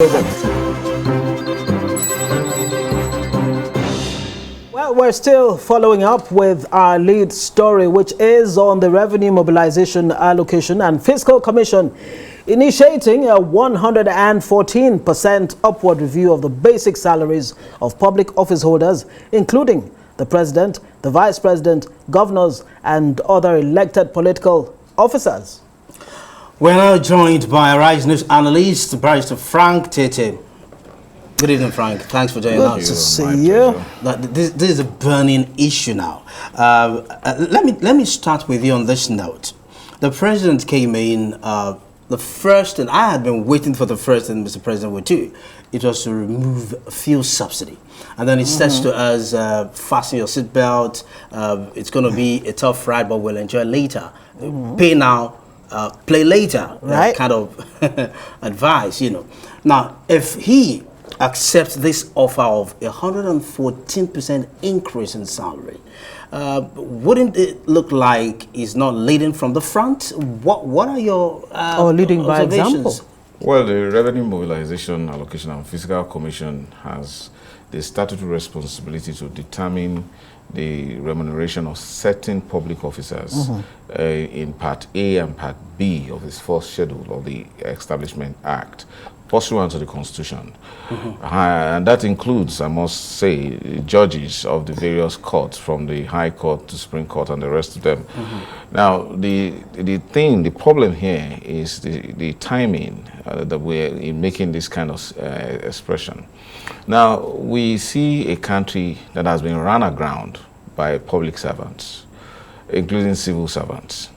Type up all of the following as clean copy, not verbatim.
Well, we're still following up with our lead story, which is on the Revenue Mobilization Allocation and Fiscal Commission initiating a 114% upward review of the basic salaries of public office holders, including the president, the vice president, governors, and other elected political officers. We're now joined by Rise News analyst, Barrister Frank Tietie. Good evening, Frank. Thanks for joining us. Good to see you. This is a burning issue now. Let me start with you on this note. The president came in, the first, and I had been waiting for the first thing Mr. President would do. It was to remove fuel subsidy. And then it says to us, fasten your seatbelt, it's going to be a tough ride, but we'll enjoy later. Pay now, play later, right? Kind of advice, you know. Now, if he accepts this offer of 114% increase in salary, wouldn't it look like he's not leading from the front? What are your leading by example? Well, the Revenue Mobilization Allocation and Fiscal Commission has the statutory responsibility to determine the remuneration of certain public officers in Part A and Part B of this fourth schedule of the Establishment Act, pursuant to the Constitution. And that includes, I must say, judges of the various courts, from the High Court to Supreme Court and the rest of them. Now, the problem here is the timing that we're in making this kind of expression. Now, we see a country that has been run aground by public servants, including civil servants.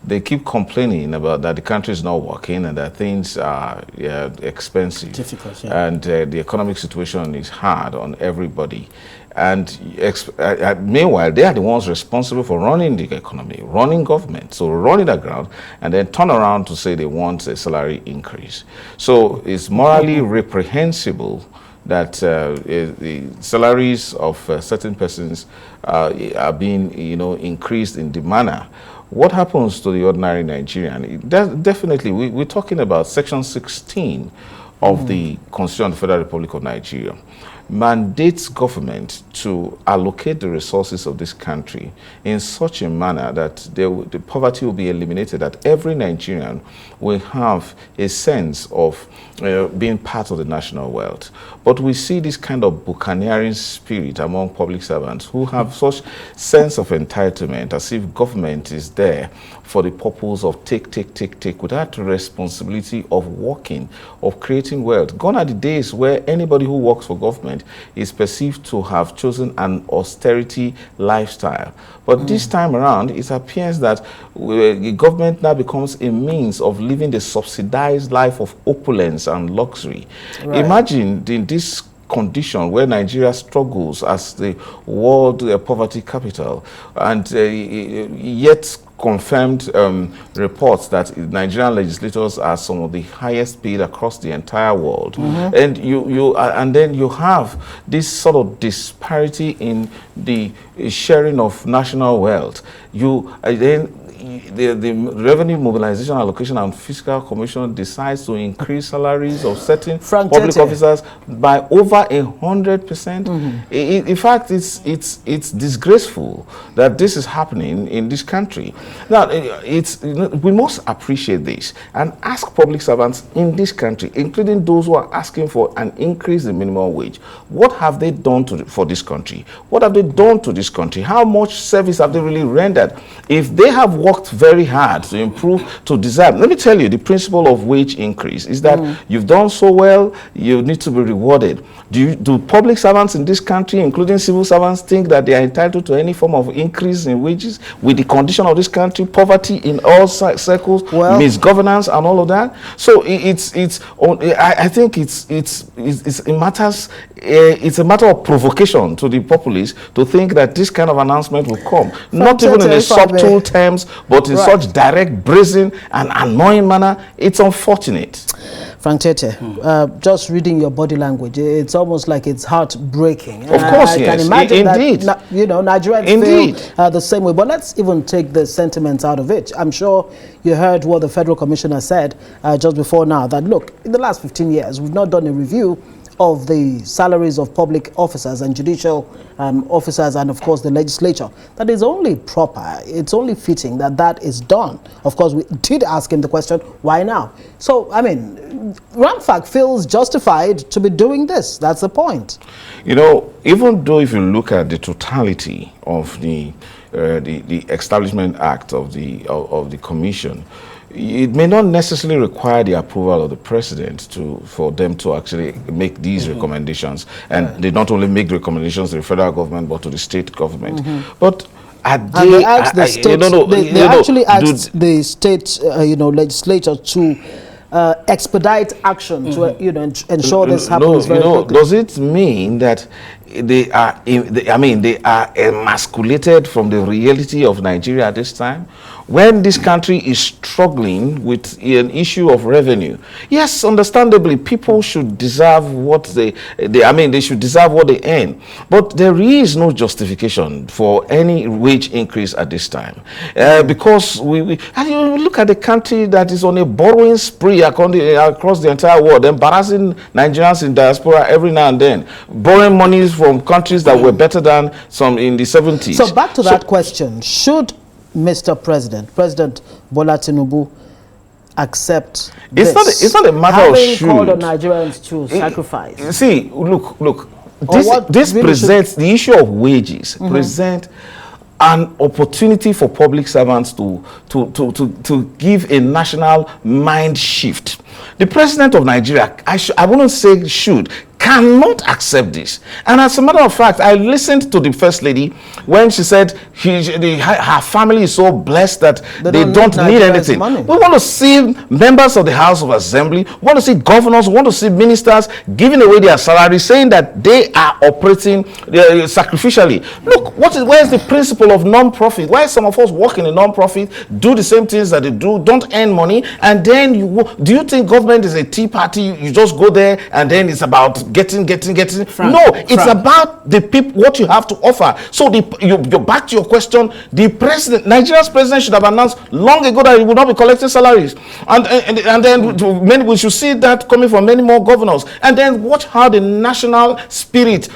They keep complaining about that the country is not working and that things are expensive. Difficult, yeah. And the economic situation is hard on everybody. And meanwhile, they are the ones responsible for running the economy, running government, so running the ground, and then turn around to say they want a salary increase. So it's morally reprehensible that the salaries of certain persons are being, increased in the manner. What happens to the ordinary Nigerian? Definitely, we're talking about Section 16 of the Constitution of the Federal Republic of Nigeria. Mandates government to allocate the resources of this country in such a manner that the poverty will be eliminated, that every Nigerian will have a sense of being part of the national wealth. But we see this kind of buccaneering spirit among public servants who have such sense of entitlement, as if government is there for the purpose of take, without the responsibility of working, of creating wealth. Gone are the days where anybody who works for government is perceived to have chosen an austerity lifestyle. But this time around, it appears that the government now becomes a means of living the subsidized life of opulence and luxury. Right. Imagine in this condition where Nigeria struggles as the world poverty capital, and yet confirmed reports that Nigerian legislators are some of the highest paid across the entire world, and then you have this sort of disparity in the sharing of national wealth. The Revenue Mobilization Allocation and Fiscal Commission decides to increase salaries of certain public officers by over 100%. In fact, it's disgraceful that this is happening in this country. Now, we must appreciate this and ask public servants in this country, including those who are asking for an increase in minimum wage, what have they done for this country? What have they done to this country? How much service have they really rendered? If they have worked very hard to improve, to deserve. Let me tell you, the principle of wage increase is that you've done so well, you need to be rewarded. Do public servants in this country, including civil servants, think that they are entitled to any form of increase in wages with the condition of this country, poverty in all circles, misgovernance and all of that? So I think it's a matter of provocation to the populace to think that this kind of announcement will come, not even in the subtle terms, but but in such direct, brazen, and annoying manner, it's unfortunate. Frank Tietie, just reading your body language, it's almost like it's heartbreaking. Of course, I yes. can imagine Indeed. that, Nigerians feel the same way. But let's even take the sentiments out of it. I'm sure you heard what the federal commissioner said just before now, that look, in the last 15 years, we've not done a review of the salaries of public officers and judicial officers, and of course the legislature. That is only proper, it's only fitting that that is done. Of course, we did ask him the question, why now? So, I mean, Ramfac feels justified to be doing this. That's the point. You know, even though if you look at the totality of the Establishment Act of the Commission, it may not necessarily require the approval of the president for them to actually make these recommendations. And they not only make recommendations to the federal government, but to the state government. But they asked the state, they actually asked the state, legislature to expedite action to, ensure this happens very quickly. Does it mean that they are emasculated from the reality of Nigeria at this time? When this country is struggling with an issue of revenue, yes, understandably, people should deserve what they should deserve what they earn. But there is no justification for any wage increase at this time, because we and you look at the country that is on a borrowing spree across the entire world, embarrassing Nigerians in diaspora every now and then, borrowing money from countries that were better than some in the 70s. So back to that question, should Mr. President Bola Tinubu accept this? It's not a matter of should. Having called on Nigerians to sacrifice. See, look. This presents the issue of wages. Present an opportunity for public servants to give a national mind shift. The president of Nigeria, I wouldn't say should, cannot accept this. And as a matter of fact, I listened to the First Lady when she said her family is so blessed that they don't need anything. Money. We want to see members of the House of Assembly, we want to see governors, we want to see ministers giving away their salaries, saying that they are operating sacrificially. Look, where is the principle of non-profit? Why some of us work in a non-profit, do the same things that they do, don't earn money, and then do you think government is a tea party? You just go there and then it's about getting. Frank, no, it's about the people, what you have to offer. So you're back to your question. The president, Nigeria's president, should have announced long ago that he would not be collecting salaries, and then we should see that coming from many more governors. And then watch how the national spirit,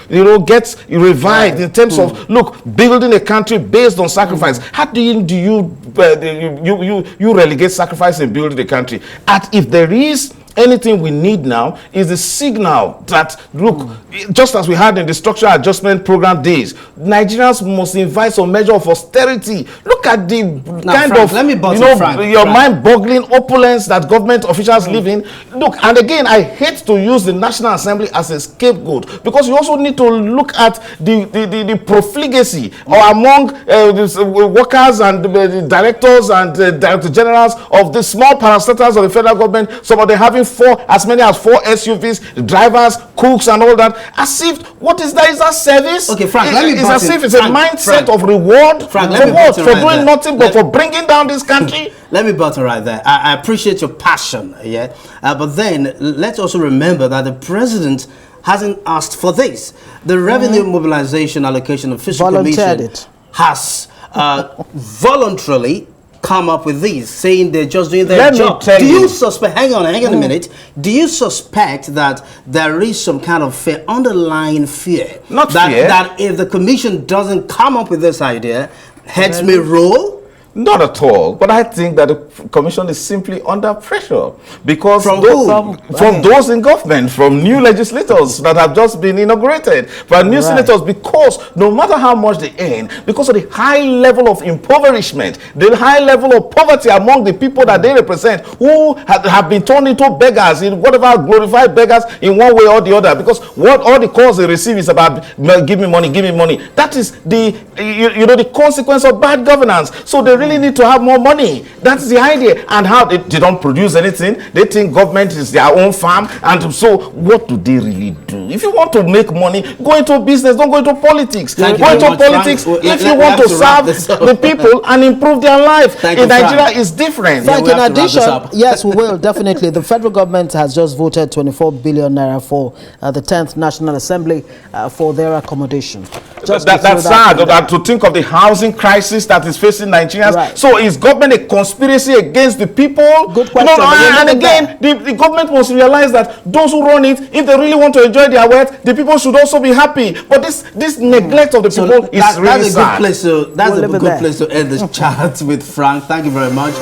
gets revived in terms of building a country based on sacrifice. How do you relegate sacrifice in building the country? If there is anything we need now is the signal that, look, just as we had in the structural adjustment program days, Nigerians must invite some measure of austerity. Look at the mind-boggling opulence that government officials live in. Look, and again, I hate to use the National Assembly as a scapegoat, because you also need to look at the profligacy among workers and the directors and director generals of the small parastatals of the federal government. Some of them having as many as 4 SUVs, drivers, cooks, and all that. As if, what is that? Is that service? Okay, Frank, it's as if it's a mindset of reward for doing nothing but for bringing down this country. Let me button right there. I appreciate your passion, but then let's also remember that the president hasn't asked for this. The Revenue Mobilization Allocation of Fiscal Commission has voluntarily come up with these, saying they're just doing their job. Do you suspect, hang on a minute, do you suspect that there is some kind of underlying fear? That if the commission doesn't come up with this idea, heads may roll? Not at all. But I think that the commission is simply under pressure because from those in government, from new legislators that have just been inaugurated, from new senators, because no matter how much they earn, because of the high level of impoverishment, the high level of poverty among the people that they represent, who have been turned into beggars, in whatever glorified beggars in one way or the other, because what all the calls they receive is about give me money. That is the the consequence of bad governance. So the really need to have more money. That's the idea. And how they don't produce anything. They think government is their own farm. And so what do they really do? If you want to make money, go into business. Don't go into politics. Go into politics if you want to serve the people and improve their life. In Nigeria, it's different. Frank, in addition, yes, we will, definitely. The federal government has just voted 24 billion naira for the 10th National Assembly for their accommodation. That's sad to think of the housing crisis that is facing Nigerians. Right. So is government a conspiracy against the people? Good question. And again, the government must realize that those who run it, if they really want to enjoy their wealth, the people should also be happy. But this neglect of the people is really sad. That's a good place to end this chat with Frank. Thank you very much.